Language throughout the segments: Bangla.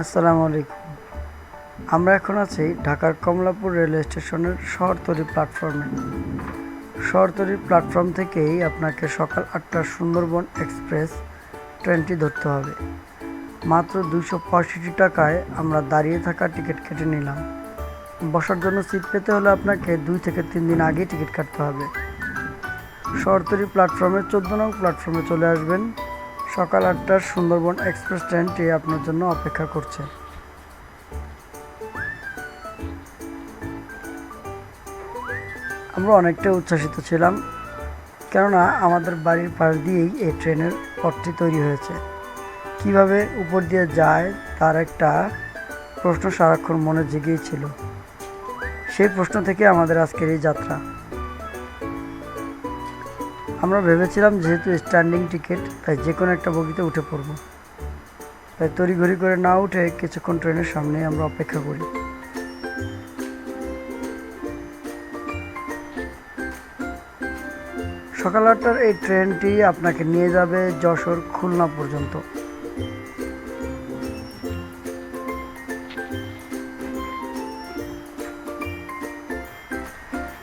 আসসালামু আলাইকুম। আমরা এখন আছি ঢাকার কমলাপুর রেলওয়ে স্টেশনের শহরতলি প্ল্যাটফর্মে। শহরতলি প্ল্যাটফর্ম থেকেই আপনাকে সকাল ৮টার সুন্দরবন এক্সপ্রেস ট্রেনটি ধরতে হবে। মাত্র ২৬৫ টাকায় আমরা দাঁড়িয়ে থাকা টিকিট কেটে নিলাম। বসার জন্য সিট পেতে হলে আপনাকে ২ থেকে ৩ দিন আগেই টিকিট কাটতে হবে। শহরতলি প্ল্যাটফর্মে ১৪ নং প্ল্যাটফর্মে চলে আসবেন। সকাল ৮টার সুন্দরবন এক্সপ্রেস ট্রেনটি আপনার জন্য অপেক্ষা করছে। আমরা অনেকটা উচ্ছ্বসিত ছিলাম, কেননা আমাদের বাড়ির পাশ দিয়েই এই ট্রেনের পথটি তৈরি হয়েছে। কিভাবে উপর দিয়ে যায় তার একটা প্রশ্ন সারাক্ষণ মনে জেগেই ছিল। সেই প্রশ্ন থেকে আমাদের আজকের এই যাত্রা। আমরা ভেবেছিলাম যেহেতু স্ট্যান্ডিং টিকিট, তাই যে কোনো একটা বগিতে উঠে পড়ব। তাই তড়িঘড়ি করে না উঠে কিছুক্ষণ ট্রেনের সামনে আমরা অপেক্ষা করি। সকাল ৮টার এই ট্রেনটি আপনাকে নিয়ে যাবে যশোর খুলনা পর্যন্ত।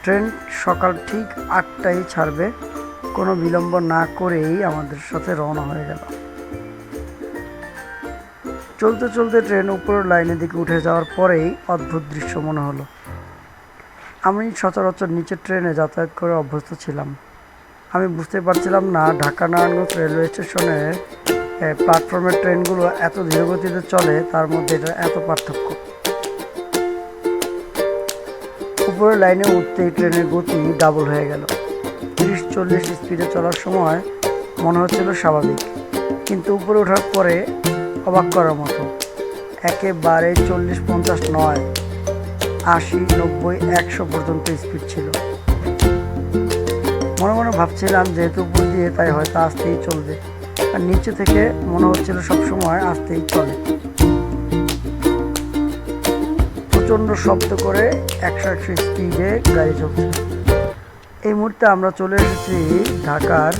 ট্রেন সকাল ঠিক ৮টায় ছাড়বে। কোনো বিলম্ব না করেই আমাদের সাথে রওনা হয়ে গেল। চলতে চলতে ট্রেন উপরের লাইনের দিকে উঠে যাওয়ার পরেই অদ্ভুত দৃশ্য মনে হলো। আমি সচরাচর নিচের ট্রেনে যাতায়াত করে অভ্যস্ত ছিলাম। আমি বুঝতে পারছিলাম না ঢাকা নারায়ণগঞ্জ রেলওয়ে স্টেশনে প্ল্যাটফর্মের ট্রেনগুলো এত ধীরগতিতে চলে, তার মধ্যে এটা এত পার্থক্য। উপরের লাইনে উঠতেই ট্রেনের গতি ডাবল হয়ে গেল। ৩০-৪০ স্পিডে চলার সময় মনে হচ্ছিল স্বাভাবিক, কিন্তু উপরে ওঠার পরে অবাক করার মতো। একেবারে ৪০-৫০ নয়, ৮০-৯০-১০০ পর্যন্ত স্পিড ছিল। মনে মনে ভাবছিলাম যেহেতু উপর দিয়ে তাই হয়তো আসতেই চলবে, আর নিচে থেকে মনে হচ্ছিল সবসময় আসতেই চলে। প্রচণ্ড শব্দ করে ১০০ স্পিডে গাড়ি চলছে। এই মুহূর্তে আমরা চলে এসেছি ঢাকার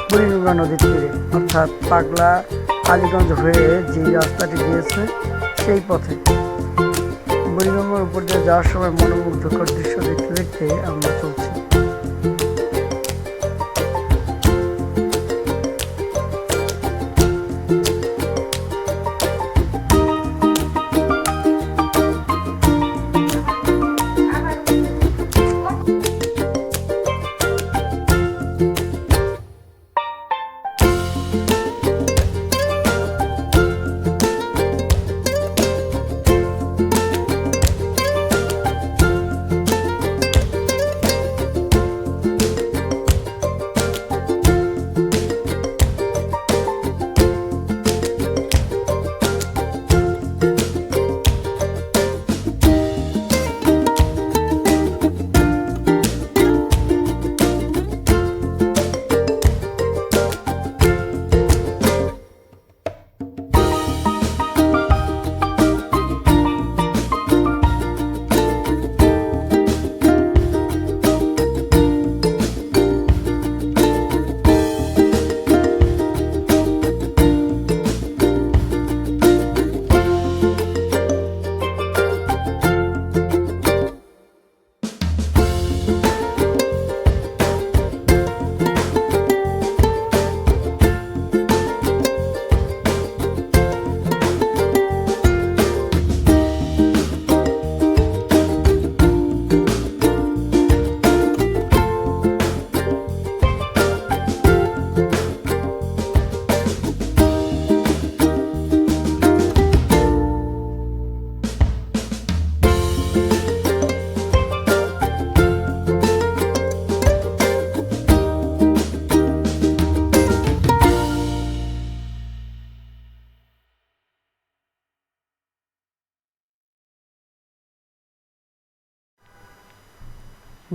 বুড়িগঙ্গা নদীর তীরে, অর্থাৎ পাগলা আলীগঞ্জ হয়ে যে রাস্তাটি গিয়েছে সেই পথে। বুড়িগঙ্গার উপর দিয়ে যাওয়ার সময় মনোমুগ্ধকর দৃশ্য দেখতে দেখতে আমরা চলছি।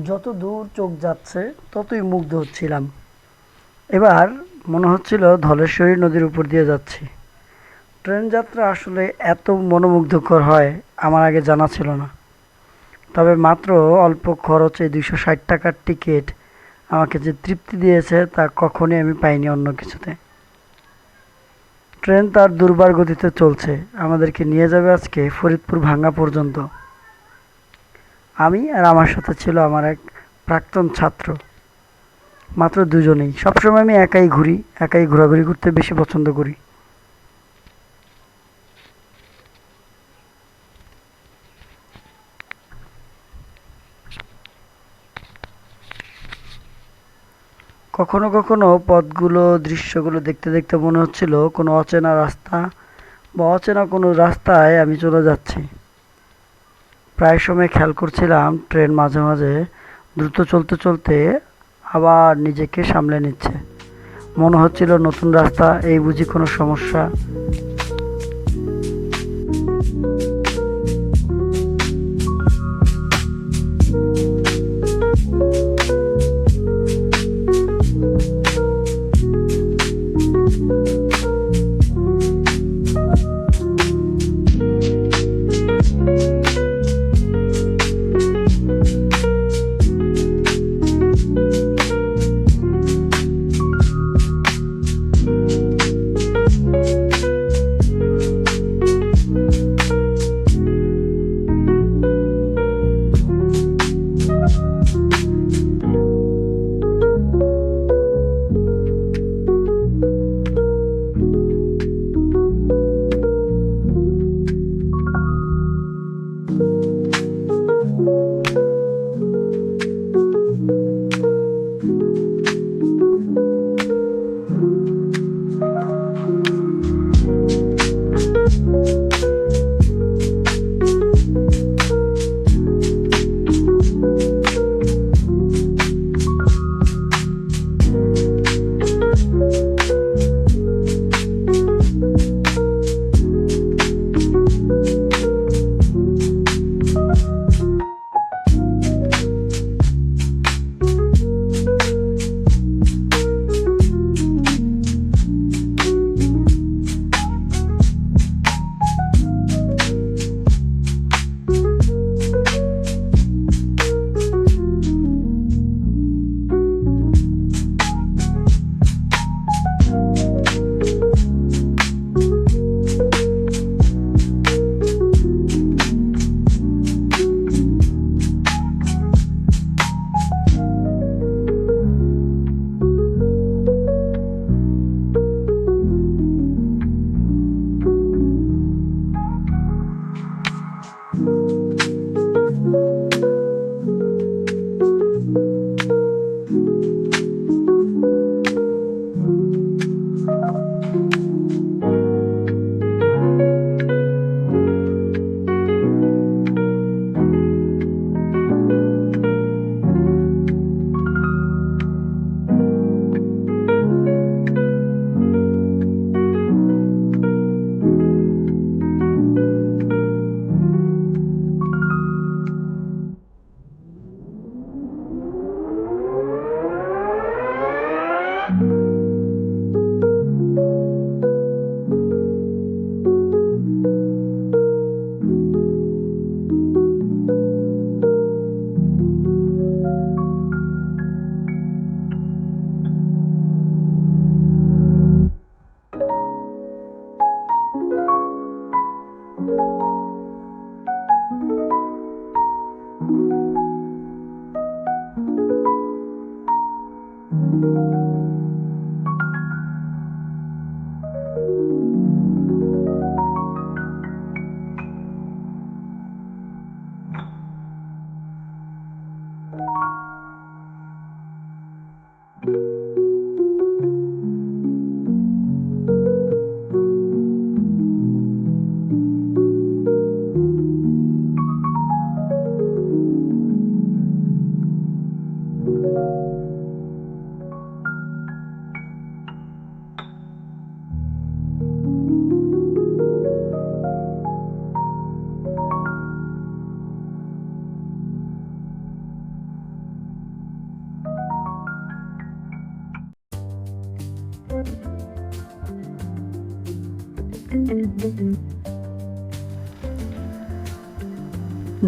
যত দূর চোখ যাচ্ছে ততই মুগ্ধ হচ্ছিলাম। এবার মনে হচ্ছিল ধলেশ্বরী নদীর উপর দিয়ে যাচ্ছি। ট্রেন যাত্রা আসলে এত মনোমুগ্ধকর হয় আমার আগে জানা ছিল না। তবে মাত্র অল্প খরচে ২৬০ টাকার টিকিট আমাকে যে তৃপ্তি দিয়েছে তা কখনোই আমি পাইনি অন্য কিছুতে। ট্রেন তার দুর্বার গতিতে চলছে, আমাদেরকে নিয়ে যাবে আজকে ফরিদপুর ভাঙ্গা পর্যন্ত। আমি আর আমার সাথে ছিল আমার এক প্রাক্তন ছাত্র, মাত্র দুজনেই। সবসময় আমি একাই ঘুরি, একাই ঘোরাঘুরি করতে বেশি পছন্দ করি। কখনো কখনো পথগুলো, দৃশ্যগুলো দেখতে দেখতে মনে হচ্ছিল কোনো অচেনা রাস্তা বা অচেনা কোনো রাস্তায় আমি চলে যাচ্ছি। প্রায় সময় খেয়াল করছিলাম ট্রেন মাঝে মাঝে দ্রুত চলতে চলতে আবার নিজেকে সামলে নিচ্ছে। মনে হচ্ছিল নতুন রাস্তা, এই বুঝি কোনো সমস্যা।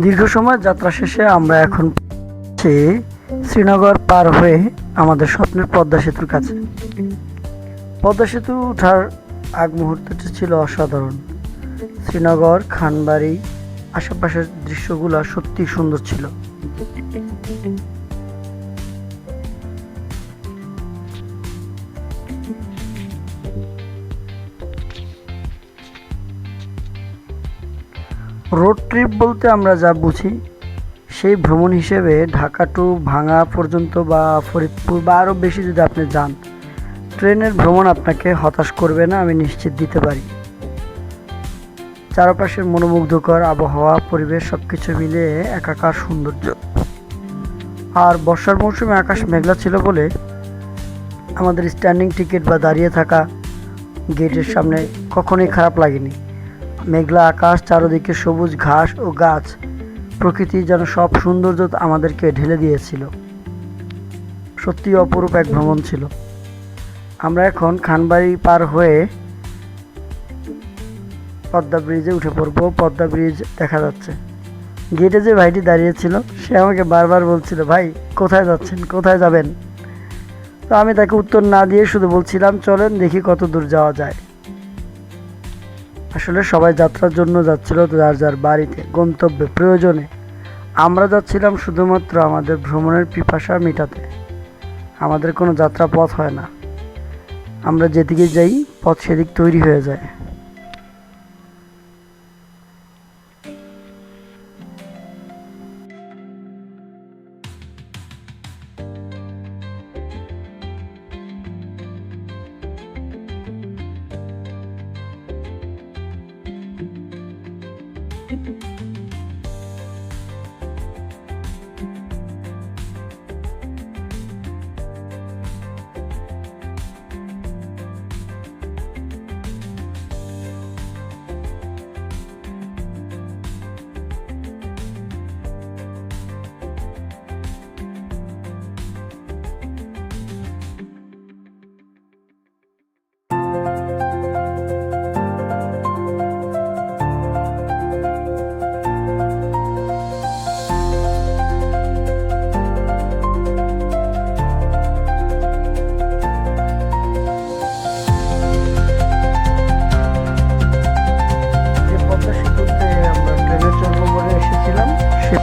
দীর্ঘ সময় যাত্রা শেষে আমরা এখন শ্রীনগর পার হয়ে আমাদের স্বপ্নের পদ্মা সেতুর কাছে। পদ্মা সেতু ওঠার আগ মুহূর্তটি ছিল অসাধারণ। শ্রীনগর, খানবাড়ি, আশেপাশের দৃশ্যগুলো সত্যিই সুন্দর ছিল। রোড ট্রিপ বলতে আমরা যা বুঝি সেই ভ্রমণ হিসেবে ঢাকা টু ভাঙা পর্যন্ত বা ফরিদপুর বা আরও বেশি যদি আপনি যান, ট্রেনের ভ্রমণ আপনাকে হতাশ করবে না, আমি নিশ্চিত দিতে পারি। চারপাশের মনোমুগ্ধকর আবহাওয়া, পরিবেশ সবকিছু মিলিয়ে একাকার সৌন্দর্য। আর বর্ষার মৌসুমে আকাশ মেঘলা ছিল বলে আমাদের স্ট্যান্ডিং টিকিট বা দাঁড়িয়ে থাকা গেটের সামনে কখনোই খারাপ লাগেনি। মেঘলা আকাশ, চারদিকে সবুজ ঘাস ও গাছ, প্রকৃতি যেন সব সৌন্দর্য আমাদেরকে ঢেলে দিয়েছিল। সত্যি অপরূপ এক ভ্রমণ ছিল। আমরা এখন খানবাড়ি পার হয়ে পদ্মা ব্রিজে উঠে পড়ব। পদ্মা ব্রিজ দেখা যাচ্ছে। গেটে যে ভাইটি দাঁড়িয়েছিল সে আমাকে বারবার বলছিল, ভাই কোথায় যাচ্ছেন, কোথায় যাবেন? তো আমি তাকে উত্তর না দিয়ে শুধু বলছিলাম, চলেন দেখি কত দূর যাওয়া যায়। আসলে সবাই যাত্রার জন্য যাচ্ছিল যার যার বাড়িতে, গন্তব্যে, প্রয়োজনে। আমরা যাচ্ছিলাম শুধুমাত্র আমাদের ভ্রমণের পিপাসা মেটাতে। আমাদের কোনো যাত্রা পথ হয় না, আমরা যেদিকে যাই পথ সেদিক তৈরি হয়ে যায়।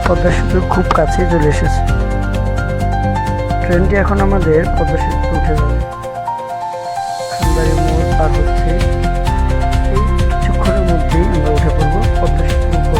পদ্মা সেতুর খুব কাছেই চলে এসেছে। ট্রেনটি এখন আমাদের পদ্মা সেতুতে উঠে যাবে। খানবাড়ি মোড় পার হচ্ছে, এই কিছুক্ষণের মধ্যেই আমরা উঠে পড়বো পদ্মা সেতুর উপর।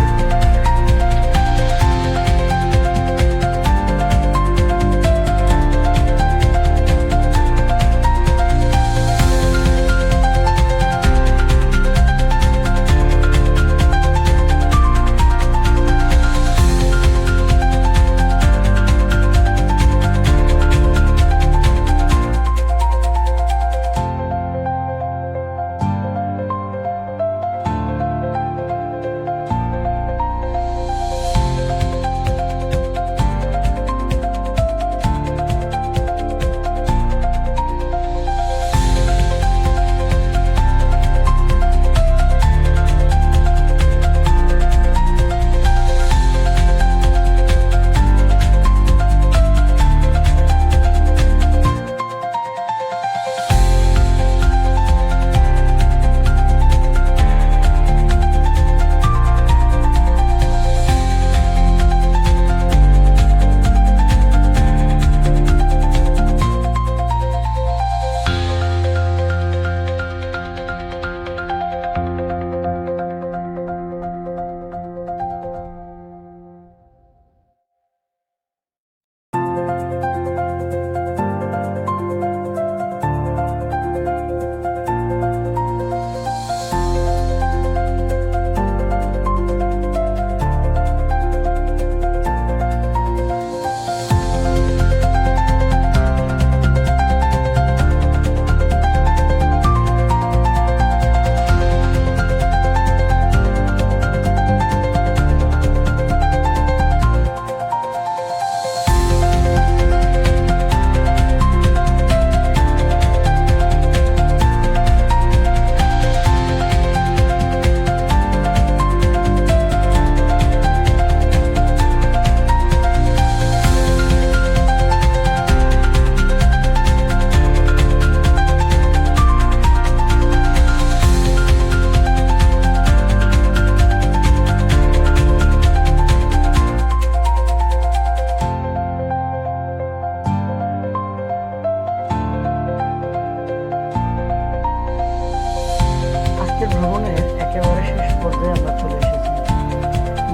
আজকের ভ্রমণের একেবারে শেষ পর্যায়ে আমরা চলে এসেছি।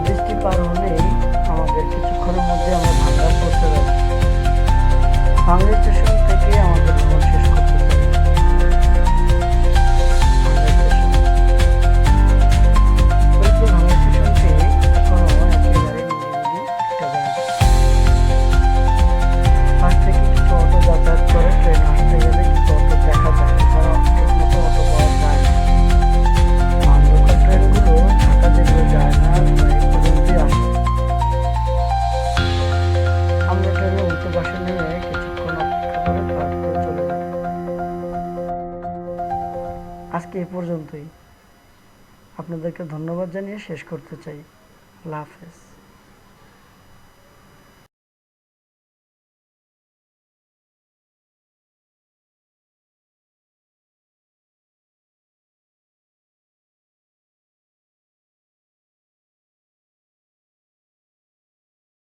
বৃষ্টি পার হলেই আমাদের কিছুক্ষণের মধ্যে আমরা ভাঙ্গা পৌঁছে যাব। ভাঙ্গা স্টেশন থেকে আমাদের ভ্রমণ শেষ করতে চাই। ভাঙ্গা স্টেশনটি এখনো একেবারে নিরিবিলি একটা জায়গা। পাশ থেকে কিছু অটো যাতায়াত করে, ট্রেন আসতে গেলে কিছু অটো দেখা যায়, এছাড়া ঠিকমতো অটো পাওয়া যায় না। লোকাল ট্রেনগুলো ঢাকা যেগুলো যায় না এই পর্যন্তই আসে। আমরা ট্রেনে উল্টো পাশে নেমে কিছুক্ষণ অপেক্ষা করে তারপরে চলে যাব। আজকে এই পর্যন্তই। আপনাদেরকে ধন্যবাদ জানিয়ে শেষ করতে চাই। আল্লাহ হাফেজ।